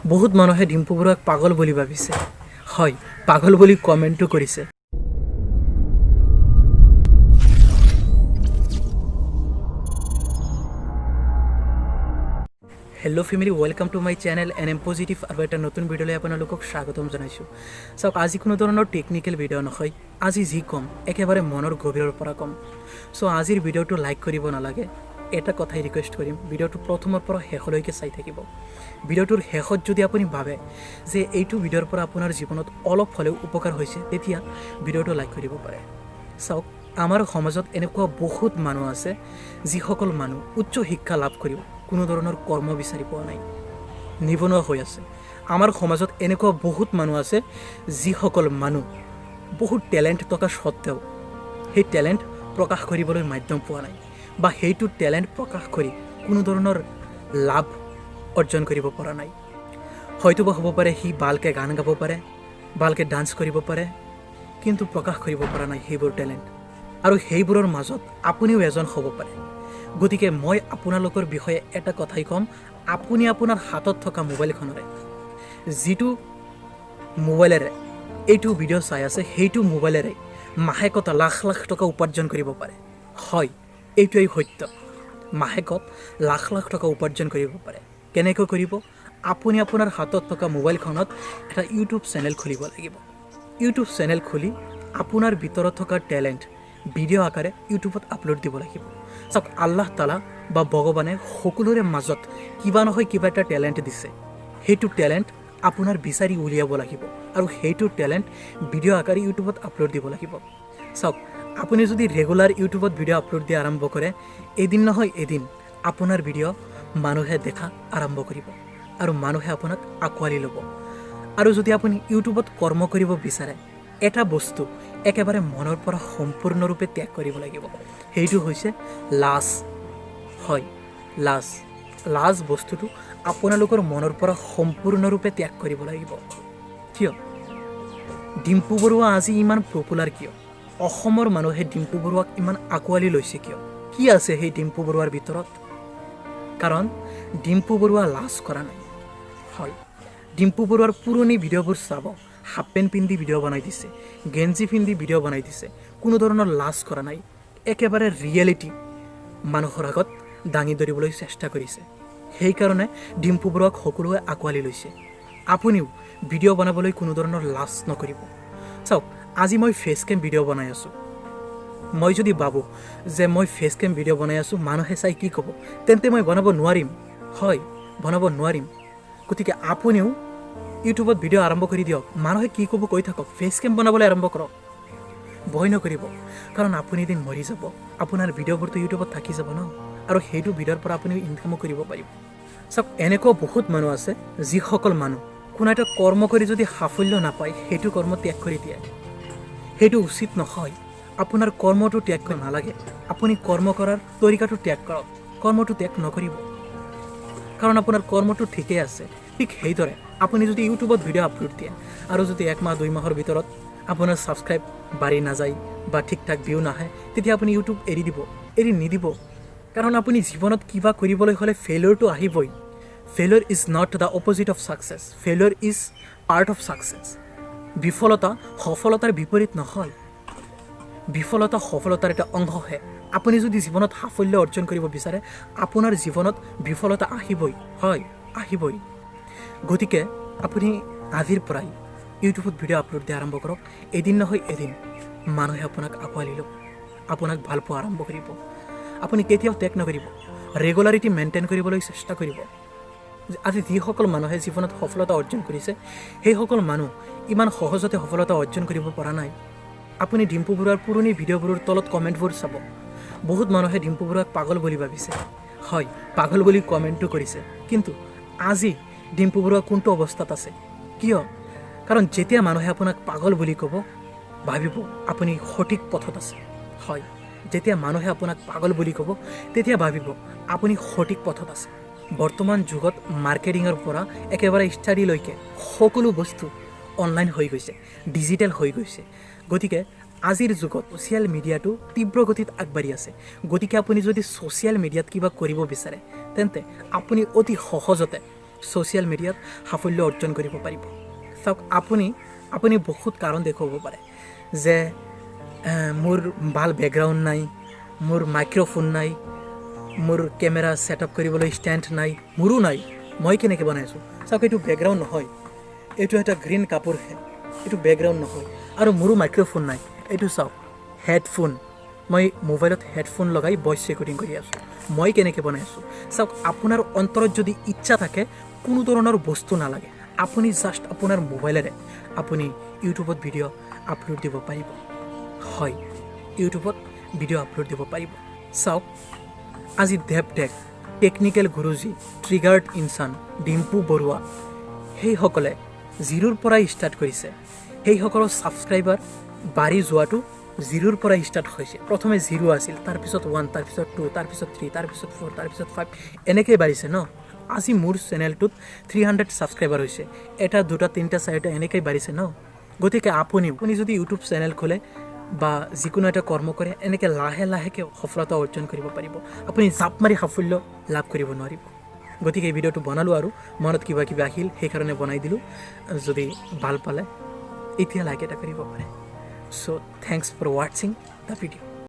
বহুত মানুহে ডিম্পু বৰুৱাক পাগল বুলি ভাবিছে। হয়, পাগল বুলি কমেণ্টো কৰিছে। Hello' family, welcome to my channel N M positive আৰু এটা নতুন ভিডিঅ'লৈ আপোনালোকক স্বাগতম জনাইছোঁ। চাওক, আজি কোনো ধৰণৰ টেকনিকেল ভিডিঅ' নহয়, আজি যি ক'ম একেবাৰে মনৰ গভীৰৰ পৰা ক'ম। চ' আজিৰ ভিডিঅ'টো লাইক কৰিব নালাগে, এটা কথাই ৰিকুৱেষ্ট কৰিম, ভিডিঅ'টো প্ৰথমৰ পৰা শেষলৈকে চাই থাকিব। ভিডিঅ'টোৰ শেষত যদি আপুনি ভাবে যে এইটো ভিডিঅ'ৰ পৰা আপোনাৰ জীৱনত অলপ হ'লেও উপকাৰ হৈছে, তেতিয়া ভিডিঅ'টো লাইক কৰিব পাৰে। চাওক, আমাৰ সমাজত এনেকুৱা বহুত মানুহ আছে যিসকল মানুহ উচ্চ শিক্ষা লাভ কৰিও কোনো ধৰণৰ কৰ্ম বিচাৰি পোৱা নাই, নিবনুৱা হৈ আছে। আমাৰ সমাজত এনেকুৱা বহুত মানুহ আছে যিসকল মানুহ বহুত টেলেণ্ট থকা স্বত্বেও সেই টেলেণ্ট প্ৰকাশ কৰিবলৈ মাধ্যম পোৱা নাই, বা সেইটো টেলেণ্ট প্ৰকাশ কৰি কোনো ধৰণৰ লাভ অৰ্জন কৰিব পৰা নাই। হয়তোবা হ'ব পাৰে সি ভালকৈ গান গাব পাৰে, ভালকৈ ডান্স কৰিব পাৰে, কিন্তু প্ৰকাশ কৰিব পৰা নাই সেইবোৰ টেলেণ্ট। আৰু সেইবোৰৰ মাজত আপুনিও এজন হ'ব পাৰে। গতিকে মই আপোনালোকৰ বিষয়ে এটা কথাই ক'ম, আপুনি আপোনাৰ হাতত থকা মোবাইলখনৰে, যিটো মোবাইলেৰে এইটো ভিডিঅ' চাই আছে, সেইটো মোবাইলেৰে মাহেকত লাখ লাখ টকা উপাৰ্জন কৰিব পাৰে। হয়, এইটোৱেই সত্য, মাহেকত লাখ লাখ টকা উপাৰ্জন কৰিব পাৰে। কেনেকৈ কৰিব? আপুনি আপোনাৰ হাতত থকা মোবাইলখনত এটা ইউটিউব চেনেল খুলিব লাগিব। ইউটিউব চেনেল খুলি আপোনাৰ ভিতৰত থকা টেলেণ্ট ভিডিঅ' আকাৰে ইউটিউবত আপলোড দিব লাগিব। চাওক, আল্লাহ তালা বা ভগৱানে সকলোৰে মাজত কিবা নহয় কিবা এটা টেলেণ্ট দিছে। সেইটো টেলেণ্ট আপোনাৰ বিচাৰি উলিয়াব লাগিব আৰু সেইটো টেলেণ্ট ভিডিঅ' আকাৰে ইউটিউবত আপলোড দিব লাগিব। চাওক, আপুনি যদি ৰেগুলাৰ ইউটিউবত ভিডিঅ' আপলোড দিয়া আৰম্ভ কৰে, এদিন নহয় এদিন আপোনাৰ ভিডিঅ' মানুহে দেখা আৰম্ভ কৰিব আৰু মানুহে আপোনাক আঁকোৱালি ল'ব। আৰু যদি আপুনি ইউটিউবত কৰ্ম কৰিব বিচাৰে, এটা বস্তু একেবাৰে মনৰ পৰা সম্পূৰ্ণৰূপে ত্যাগ কৰিব লাগিব, সেইটো হৈছে লাজ। হয়, লাজ। লাজ বস্তুটো আপোনালোকৰ মনৰ পৰা সম্পূৰ্ণৰূপে ত্যাগ কৰিব লাগিব। কিয়? ডিম্পু বৰুৱা আজি ইমান পপুলাৰ কিয়? অসমৰ মানুহে ডিম্পু বৰুৱাক ইমান আঁকোৱালি লৈছে কিয়? কি আছে সেই ডিম্পু বৰুৱাৰ ভিতৰত? কাৰণ ডিম্পু বৰুৱা লাজ কৰা নাই। হয়, ডিম্পু বৰুৱাৰ পুৰণি ভিডিঅ'বোৰ চাব, হাফ পেণ্ট পিন্ধি ভিডিঅ' বনাই দিছে, গেঞ্জি পিন্ধি ভিডিঅ' বনাই দিছে, কোনো ধৰণৰ লাজ কৰা নাই, একেবাৰে ৰিয়েলিটি মানুহৰ আগত দাঙি ধৰিবলৈ চেষ্টা কৰিছে। সেইকাৰণে ডিম্পু বৰুৱাক সকলোৱে আঁকোৱালি লৈছে। আপুনিও ভিডিঅ' বনাবলৈ কোনো ধৰণৰ লাজ নকৰিব। চাওক, আজি মই ফেচ কেম ভিডিঅ' বনাই আছোঁ। মই যদি ভাবোঁ যে মই ফেচ কেম ভিডিঅ' বনাই আছোঁ, মানুহে চাই কি ক'ব, তেন্তে মই বনাব নোৱাৰিম। হয়, বনাব নোৱাৰিম। গতিকে আপুনিও ইউটিউবত ভিডিঅ' আৰম্ভ কৰি দিয়ক, মানুহে কি ক'ব কৈ থাকক, ফেচ কেম বনাবলৈ আৰম্ভ কৰক। ভয় নকৰিব, কাৰণ আপুনি এদিন মৰি যাব, আপোনাৰ ভিডিঅ'বোৰতো ইউটিউবত থাকি যাব ন, আৰু সেইটো ভিডিঅ'ৰ পৰা আপুনি ইনকামো কৰিব পাৰিব। চাওক, এনেকুৱা বহুত মানুহ আছে যিসকল মানুহ কোনো এটা কৰ্ম কৰি যদি সাফল্য নাপায়, সেইটো কৰ্ম ত্যাগ কৰি দিয়ে। সেইটো উচিত নহয়। আপোনাৰ কৰ্মটো ত্যাগ কৰিব নালাগে, আপুনি কৰ্ম কৰাৰ তৰিকাটো ত্যাগ কৰক, কৰ্মটো ত্যাগ নকৰিব, কাৰণ আপোনাৰ কৰ্মটো ঠিকেই আছে। ঠিক সেইদৰে আপুনি যদি ইউটিউবত ভিডিঅ' আপলোড দিয়ে আৰু যদি 1 মাহ 2 মাহৰ ভিতৰত আপোনাৰ ছাবস্ক্ৰাইব বাঢ়ি নাযায় বা ঠিক ঠাক ভিউ নাহে, তেতিয়া আপুনি ইউটিউব এৰি দিব, এৰি নিদিব। কাৰণ আপুনি জীৱনত কিবা কৰিবলৈ হ'লে ফেইলিয়ৰটো আহিবই। Failure is not the opposite of success, failure is part of success. বিফলতা সফলতাৰ বিপৰীত নহয়, বিফলতা সফলতাৰ এটা অংশহে। আপুনি যদি জীৱনত সাফল্য অৰ্জন কৰিব বিচাৰে, আপোনাৰ জীৱনত বিফলতা আহিবই। হয়, আহিবই। গতিকে আপুনি আজিৰ পৰাই ইউটিউবত ভিডিঅ' আপলোড দিয়া আৰম্ভ কৰক। এদিন নহয় এদিন মানুহে আপোনাক আঁকোৱালি ল'ব, আপোনাক ভাল পোৱা আৰম্ভ কৰিব। আপুনি কেতিয়াও ত্যাগ নকৰিব, ৰেগুলাৰিটি মেইনটেইন কৰিবলৈ চেষ্টা কৰিব। আজি যিসকল মানুহে জীৱনত সফলতা অৰ্জন কৰিছে, সেইসকল মানুহ ইমান সহজতে সফলতা অৰ্জন কৰিব পৰা নাই। আপুনি ডিম্পু বৰুৱাৰ পুৰণি ভিডিঅ'বোৰৰ তলত কমেণ্টবোৰ চাব, বহুত মানুহে ডিম্পু বৰুৱাক পাগল বুলি ভাবিছে। হয়, পাগল বুলি কমেণ্টো কৰিছে, কিন্তু আজি ডিম্পু বৰুৱা কোনটো অৱস্থাত আছে? কিয়? কাৰণ যেতিয়া মানুহে আপোনাক পাগল বুলি ক'ব, ভাবিব আপুনি সঠিক পথত আছে। হয়, যেতিয়া মানুহে আপোনাক পাগল বুলি ক'ব, তেতিয়া ভাবিব আপুনি সঠিক পথত আছে। বৰ্তমান যুগত মাৰ্কেটিঙৰ পৰা একেবাৰে ষ্টাডিলৈকে সকলো বস্তু অনলাইন হৈ গৈছে, ডিজিটেল হৈ গৈছে। গতিকে আজিৰ যুগত ছ'চিয়েল মিডিয়াটো তীব্ৰ গতিত আগবাঢ়ি আছে। গতিকে আপুনি যদি ছ'চিয়েল মিডিয়াত কিবা কৰিব বিচাৰে, তেন্তে আপুনি অতি সহজতে ছ'চিয়েল মিডিয়াত সাফল্য অৰ্জন কৰিব পাৰিব। চাওক আপুনি বহুত কাৰণ দেখুৱাব পাৰে যে মোৰ ভাল বেকগ্ৰাউণ্ড নাই, মোৰ মাইক্ৰ'ফোন নাই, মোৰ কেমেৰা ছেটআপ কৰিবলৈ ষ্টেণ্ড নাই, মোৰো নাই, মই কেনেকৈ বনাইছোঁ। চাওক এইটো বেকগ্ৰাউণ্ড নহয়, এইটো এটা গ্ৰীণ কাপোৰহে, এইটো বেকগ্ৰাউণ্ড নহয়। আৰু মোৰো মাইক্ৰ'ফোন নাই, এইটো চাওক হেডফোন, মই মোবাইলত হেডফোন লগাই ভইচ ৰেকৰ্ডিং কৰি আছোঁ। মই কেনেকৈ বনাই আছোঁ চাওক। আপোনাৰ অন্তৰত যদি ইচ্ছা থাকে, কোনো ধৰণৰ বস্তু নালাগে, আপুনি জাষ্ট আপোনাৰ মোবাইলেৰে আপুনি ইউটিউবত ভিডিঅ' আপলোড দিব পাৰিব। হয়, ইউটিউবত ভিডিঅ' আপলোড দিব পাৰিব। চাওক আজি দেৱ টেকনিকেল গুৰুজী, ট্ৰিগাৰ্ড ইনচান, ডিম্পু বৰুৱা, সেইসকলে জিৰোৰ পৰাই ষ্টাৰ্ট কৰিছে। সেইসকলৰ ছাবস্ক্ৰাইবাৰ বাঢ়ি যোৱাটো জিৰোৰ পৰাই ষ্টাৰ্ট হৈছে। প্ৰথমে 0 আছিল, তাৰপিছত 1, তাৰপিছত 2, তাৰপিছত 3, তাৰপিছত 4, তাৰপিছত 5, এনেকৈ বাঢ়িছে ন। আজি মোৰ চেনেলটোত 300 ছাবস্ক্ৰাইবাৰ হৈছে, 1, 2, 3, 4 এনেকৈ বাঢ়িছে ন। গতিকে আপুনি যদি ইউটিউব চেনেল খোলে বা যিকোনো এটা কৰ্ম কৰে, এনেকৈ লাহেকৈ সফলতা অৰ্জন কৰিব পাৰিব। আপুনি জাপ মাৰি সাফল্য লাভ কৰিব নোৱাৰিব। গতিকে এই ভিডিঅ'টো বনালোঁ আৰু মনত কিবা আহিল, সেইকাৰণে বনাই দিলোঁ। যদি ভাল পালে এতিয়া লাইক এটা কৰিব পাৰে। চ' থেংকছ ফৰ ৱাচিং দ্য ভিডিঅ'।